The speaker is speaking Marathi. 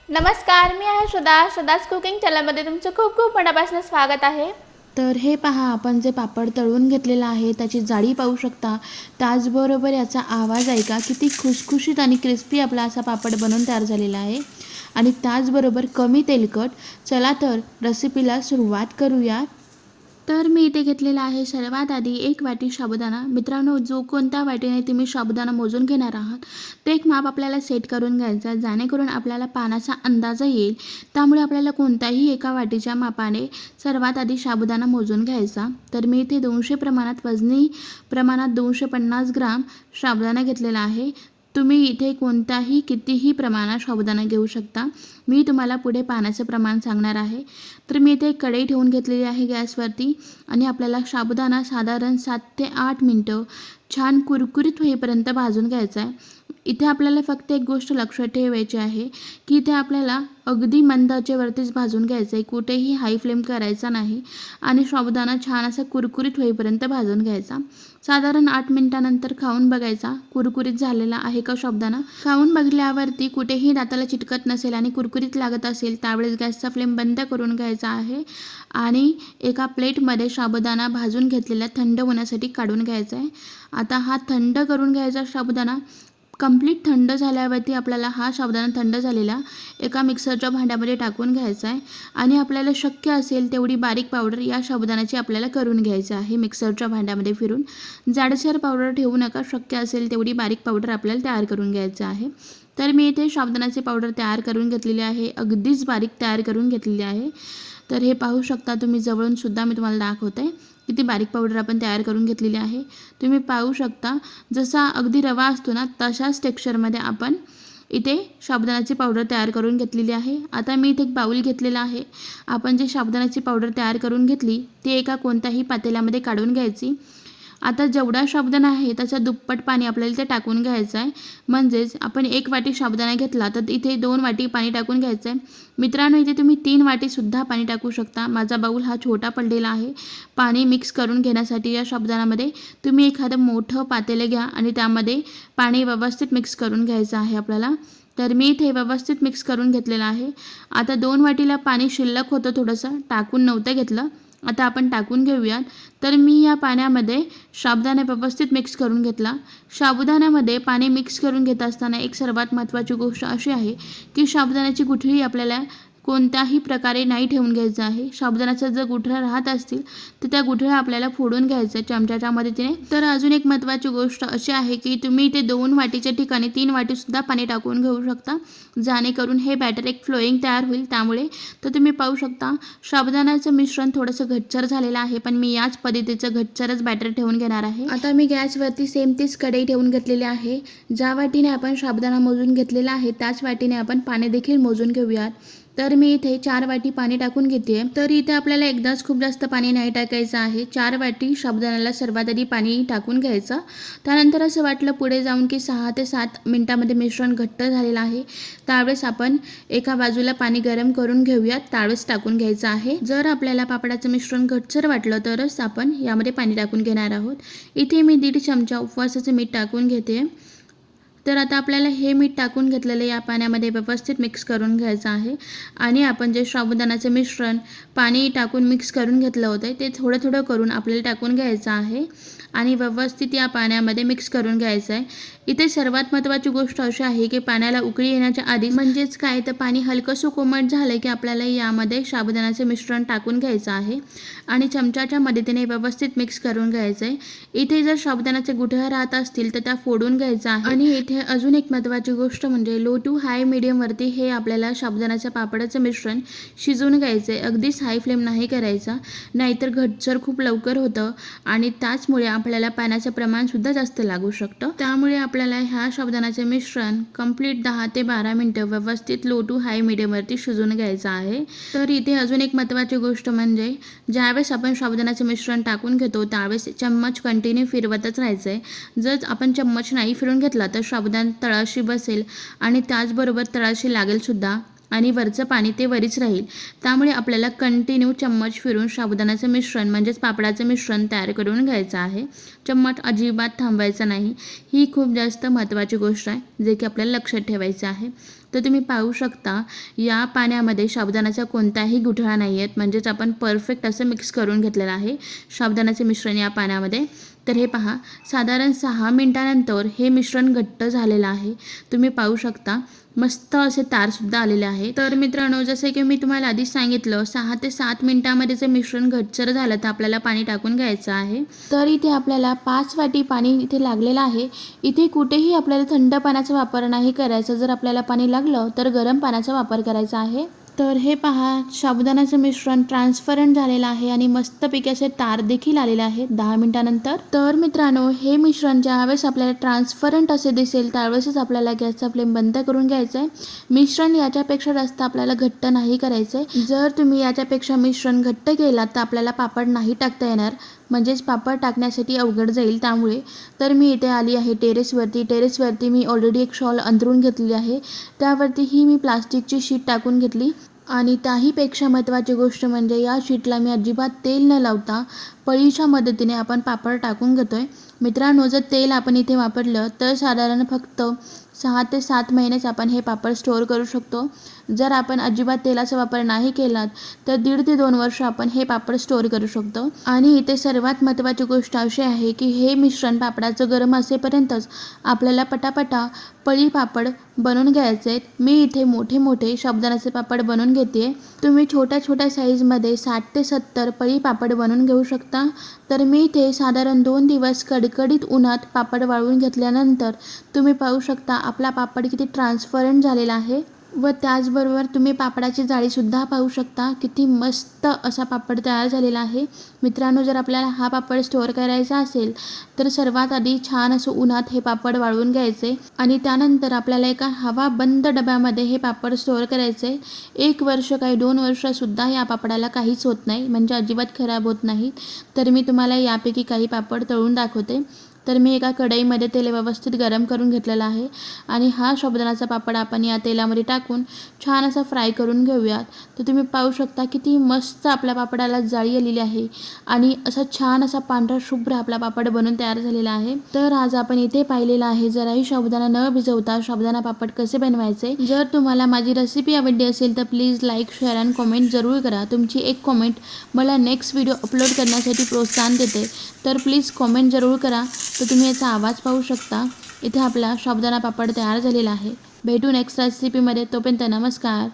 नमस्कार, मी आहे श्रद्धाच कुकिंग चॅनलमध्ये तुमचं खूप खूप मनापासून स्वागत आहे. तर हे पहा, आपण जे पापड तळून घेतलेलं आहे त्याची जाडी पाहू शकता. त्याचबरोबर याचा आवाज ऐका, किती खुसखुशीत आणि क्रिस्पी आपला असा पापड बनवून तयार झालेला आहे. आणि त्याचबरोबर कमी तेलकट. चला तर रेसिपीला सुरुवात करूया. तर मी इथे घेतलेला आहे सर्वात आधी 1 वाटी साबुदाणा. मित्रांनो, जो कोणत्या वाटीने तुम्ही साबुदाणा मोजून घेणार आहात ते एक माप आपल्याला सेट करून घ्यायचं, जेणेकरून आपल्याला पाण्याचा अंदाज येईल. त्यामुळे आपल्याला कोणत्याही एका वाटीच्या मापाने सर्वात आधी साबुदाणा मोजून घ्यायचा. तर मी इथे 200 प्रमाणात, वजनी प्रमाणात 250 ग्राम साबुदाणा घेतलेला आहे. तुम्ही इथे कोणत्याही कितीही प्रमाणात साबुदाणा घेऊ शकता. मी तुम्हाला पुढे पाण्याचं प्रमाण सांगणार आहे. तर मी इथे कढई ठेवून घेतलेली आहे गॅसवरती आणि आपल्याला साबुदाणा साधारण 7 ते 8 मिनटं छान कुरकुरीत होईपर्यंत भाजून घ्यायचा आहे. इथे आपल्याला फक्त एक गोष्ट लक्षात ठेवायची आहे की इथे आपल्याला अगदी मंद आचेवरतीच भाजून घ्यायचं आहे, कुठेही हाय फ्लेम करायचा नाही आणि साबुदाणा छान असा कुरकुरीत होईपर्यंत भाजून घ्यायचा. साधारण 8 मिनिटानंतर खाऊन बघायचा कुरकुरीत झालेला आहे का साबुदाणा. खाऊन बघल्यावरती कुठेही दाताला चिटकत नसेल आणि कुरकुरीत लागत असेल त्यावेळेस गॅसचा फ्लेम बंद करून घ्यायचा आहे आणि एका प्लेटमध्ये साबुदाणा भाजून घेतलेला थंड होण्यासाठी काढून घ्यायचा आहे. आता हा थंड करून घ्यायचा साबुदाणा. कंप्लीट थंड झाल्यावरती आपल्याला हा साबुदाणा थंड झालेला एका मिक्सरच्या भांड्यामध्ये टाकून घ्यायचा आहे आणि आपल्याला शक्य असेल तेवढी बारीक पावडर या साबुदाण्याची आपल्याला करून घ्यायची आहे. मिक्सरच्या भांड्यामध्ये फिरून जाडसर पावडर ठेवू नका, शक्य असेल तेवढी बारीक पावडर आपल्याला तयार करून घ्यायचं आहे. तर मी इथे साबुदाण्याची पावडर तयार करून घेतलेली आहे, अगदीच बारीक तयार करून घेतलेली आहे. तर हे पाहू शकता तुम्ही, जवळून सुद्धा मी तुम्हाला दाखवते किती बारीक पावडर आपण तयार करून घेतलेली आहे. तुम्ही पाहू शकता जसा अगदी रवा असतो ना तशाच टेक्स्चरमध्ये आपण इथे साबुदाण्याची पावडर तयार करून घेतलेली आहे. आता मी इथे एक बाउल घेतलेला आहे. आपण जे साबुदाण्याची पावडर तयार करून घेतली ती एका कोणत्याही पातेल्यामध्ये काढून घ्यायची. आता जेवढा साबुदाणा आहे त्याच्या दुप्पट पाणी आपल्याला इथे टाकून घ्यायचं आहे. म्हणजेच आपण 1 वाटी साबुदाणा घेतला तर इथे 2 वाटी पाणी टाकून घ्यायचं आहे. मित्रांनो, इथे तुम्ही 3 वाटीसुद्धा पाणी टाकू शकता. माझा बाऊल हा छोटा पडलेला आहे. पाणी मिक्स करून घेण्यासाठी या साबुदाण्यामध्ये तुम्ही एखादं मोठं पातेलं घ्या आणि त्यामध्ये पाणी व्यवस्थित मिक्स करून घ्यायचं आहे आपल्याला. तर मी इथे व्यवस्थित मिक्स करून घेतलेलं आहे. आता 2 वाटीला पाणी शिल्लक होतं, थोडंसं टाकून नव्हतं घेतलं. आता आपण टाकून घेऊयात. तर मी या पाण्यामध्ये साबुदाणा व्यवस्थित मिक्स करून घेतला. साबुदाण्यामध्ये पाणी मिक्स करून घेत असताना एक सर्वात महत्त्वाची गोष्ट अशी आहे की साबुदाण्याची गुठळी आपल्याला कोणत्याही प्रकारे नाही ठेवून घ्यायचं आहे. साबुदाण्याचा जर गुठळ्या राहत असतील तर त्या गुठळ्या आपल्याला फोडून घ्यायचं चमच्याच्या मदतीने. तर अजून एक महत्त्वाची गोष्ट अशी आहे की तुम्ही इथे 2 वाटीच्या ठिकाणी 3 वाटीसुद्धा पाणी टाकून घेऊ शकता, जेणेकरून हे बॅटर एक फ्लोईंग तयार होईल त्यामुळे. तर तुम्ही पाहू शकता साबुदाण्याचं मिश्रण थोडंसं घट्टसर झालेलं आहे, पण मी याच पद्धतीचं घट्टसरच बॅटर ठेवून घेणार आहे. आता मी गॅसवरती सेम तीच कढई ठेवून घेतलेली आहे. ज्या वाटीने आपण साबुदाणा मोजून घेतलेला आहे त्याच वाटीने आपण पाणी देखील मोजून घेऊयात. तर मी इथे 4 वाटी पाणी टाकून घेते. तर इथे आपल्याला एकदाच खूप जास्त पाणी नाही टाकायचं आहे. 4 वाटी साबुदाण्याला सर्वात आधी पाणी टाकून घ्यायचं. त्यानंतर असं वाटलं पुढे जाऊन की 6 ते 7 मिनिटामध्ये मिश्रण घट्ट झालेलं आहे, त्यावेळेस आपण एका बाजूला पाणी गरम करून घेऊयात, त्यावेळेस टाकून घ्यायचं आहे. जर आपल्याला पापडाचं मिश्रण घट्टसर वाटलं तरच आपण यामध्ये पाणी टाकून घेणार आहोत. इथे मी 1.5 चमचा उपवासाचं मीठ टाकून घेते. तर आता आपल्याला हे मीठ टाकून घेतलेलं या पाण्यामध्ये व्यवस्थित मिक्स करून घ्यायचं आहे आणि आपण जे साबुदाण्याचं मिश्रण पाणी टाकून मिक्स करून घेतलं होतं ते थोडं थोडं करून आपल्याला टाकून घ्यायचं आहे आणि व्यवस्थित या पाण्यामध्ये मिक्स करून घ्यायचं आहे. इथे सर्वात महत्त्वाची गोष्ट अशी आहे की पाण्याला उकळी येण्याच्या आधी, म्हणजेच काय तर पाणी हलकंसं कोमट झालं की आपल्याला यामध्ये साबुदाण्याचं मिश्रण टाकून घ्यायचं आहे आणि चमच्याच्या मदतीने व्यवस्थित मिक्स करून घ्यायचं आहे. इथे जर साबुदाण्याचे गुठळ्या राहत असतील तर त्या फोडून घ्यायचं आहे. आणि इथे अजून एक महत्त्वाची गोष्ट म्हणजे लो टू हाय मीडियमवरती हे आपल्याला साबुदाण्याच्या पापडाचं मिश्रण शिजवून घ्यायचं आहे. अगदीच हाय फ्लेम नाही करायचा, नाहीतर घट्टसर खूप लवकर होतं आणि त्याचमुळे आपल्याला पाण्याचं प्रमाणसुद्धा जास्त लागू शकतं. त्यामुळे आपल्याला ह्या साबुदाण्याचे मिश्रण कंप्लीट 10 ते 12 मिनटं व्यवस्थित लो टू हाय मीडियमवरती शिजवून घ्यायचं आहे. तर इथे अजून एक महत्त्वाची गोष्ट म्हणजे ज्यावेळेस आपण साबुदाण्याचे मिश्रण टाकून घेतो त्यावेळेस चम्मच कंटिन्यू फिरवतच राहायचं आहे. जर आपण चम्मच नाही फिरवून घेतला तर साबुदाणा तळाशी बसेल आणि त्याचबरोबर तळाशी लागेलसुद्धा आणि वरचं पाणी ते वरीच राहील. त्यामुळे आपल्याला कंटिन्यू चम्मच फिरून साबुदाण्याचं मिश्रण म्हणजेच पापडाचं मिश्रण तयार करून घ्यायचं आहे. चम्मच अजिबात थांबवायचा नाही. ही खूप जास्त महत्त्वाची गोष्ट आहे जे की आपल्याला लक्षात ठेवायचं आहे. तर तुम्ही पाहू शकता या पाण्यामध्ये साबुदाण्याचा कोणताही गुठळा नाही आहेत, म्हणजेच आपण परफेक्ट असं मिक्स करून घेतलेलं आहे साबुदाण्याचे मिश्रण या पाण्यामध्ये. तर हे पहा, साधारण 6 मिनिटानंतर हे मिश्रण घट्ट झालेलं आहे. तुम्ही पाहू शकता मस्त असे तारसुद्धा आलेले आहे. तर मित्रांनो, जसे की मी तुम्हाला आधीच सांगितलं 6 ते 7 मिनिटामध्ये जे मिश्रण घट्टसर झालं तर आपल्याला पाणी टाकून घ्यायचं आहे. तर इथे आपल्याला 5 वाटी पाणी इथे लागलेलं आहे. इथे कुठेही आपल्याला थंड पाण्याचा वापर नाही करायचा. जर आपल्याला पाणी लागलं तर गरम पाण्याचा वापर करायचा आहे. तर हे पहा, साबुदाण्याचं मिश्रण ट्रान्सपरंट झालेलं आहे आणि मस्तपैकी असे तार देखील आलेले आहेत 10 मिनिटानंतर. तर मित्रांनो, हे मिश्रण ज्यावेळेस आपल्याला ट्रान्सपरंट असे दिसेल त्यावेळेसच आपल्याला गॅसचा फ्लेम बंद करून घ्यायचा आहे. मिश्रण याच्यापेक्षा जास्त आपल्याला घट्ट नाही करायचं आहे. जर तुम्ही याच्यापेक्षा मिश्रण घट्ट केलात तर आपल्याला पापड नाही टाकता येणार, म्हणजेच पापड टाकण्यासाठी अवघड जाईल. त्यामुळे तर मी इथे आली आहे टेरेसवरती मी ऑलरेडी एक शॉल अंथरून घेतलेली आहे. त्यावरती ही मी प्लास्टिकची शीट टाकून घेतली आणि त्याहीपेक्षा महत्त्वाची गोष्ट म्हणजे या शीटला मी अजिबात तेल न लावता पळीच्या मदतीने आपण पापड टाकून घेतोय. मित्रांनो, जर तेल आपण इथे वापरलं तर साधारण फक्त 6 ते 7 महिनेच आपण हे पापड स्टोअर करू शकतो. जर आपण अजिबात तेलाचा वापर नाही केलात तर 1.5 ते 2 वर्ष आपण हे पापड स्टोअर करू शकतो. आणि इथे सर्वात महत्त्वाची गोष्ट अशी आहे की हे मिश्रण पापडाचं गरम असेपर्यंतच आपल्याला पटापटा पळी पापड बनवून घ्यायचे आहेत. मी इथे मोठे साबुदाण्याचे पापड बनवून घेते. तुम्ही छोट्या साईजमध्ये 60 ते 70 पळी पापड बनवून घेऊ शकता. तर मी इथे साधारण 2 दिवस कडकडीत उन्हात पापड वाळवून घेतल्यानंतर तुम्ही पाहू शकता आपला पापड किती ट्रान्सपरंट झालेला आहे. व त्याचबरोबर तुम्ही पापडाची जाळीसुद्धा पाहू शकता, किती मस्त असा पापड तयार झालेला आहे. मित्रांनो, जर आपल्याला हा पापड स्टोअर करायचा असेल तर सर्वात आधी छान असं उन्हात हे पापड वाळवून घ्यायचे आणि त्यानंतर आपल्याला एका हवा बंद डब्यामध्ये हे पापड स्टोअर करायचे. 1 वर्ष काही 2 वर्षसुद्धा या पापडाला काहीच होत नाही, म्हणजे अजिबात खराब होत नाहीत. तर मी तुम्हाला यापैकी काही पापड तळून दाखवते. तर मी एका कढईमध्ये तेल व्यवस्थित गरम करून घेतलेलं आहे आणि हा साबुदाण्याचा पापड आपण या तेलामध्ये टाकून छान असा फ्राय करून घेऊयात. तर तुम्ही पाहू शकता किती मस्त आपल्या पापडाला जाळी आलेली आहे आणि असा छान असा पांढरा शुभ्र आपला पापड बनून तयार झालेला आहे. तर आज आपण इथे पाहिलेलं आहे जराही साबुदाणा न भिजवता साबुदाणा पापड कसे बनवायचे. जर तुम्हाला माझी रेसिपी आवडली असेल तर प्लीज लाईक, शेअर आणि कमेंट जरूर करा. तुमची एक कमेंट मला नेक्स्ट व्हिडिओ अपलोड करण्यासाठी प्रोत्साहन देते. तर प्लीज कमेंट जरूर करा. तर तुम्ही याचा आवाज पाहू शकता. इथे आपला साबुदाणा पापड तयार झालेला आहे. भेटू नेक्स्ट रेसिपीमध्ये. तोपर्यंत नमस्कार.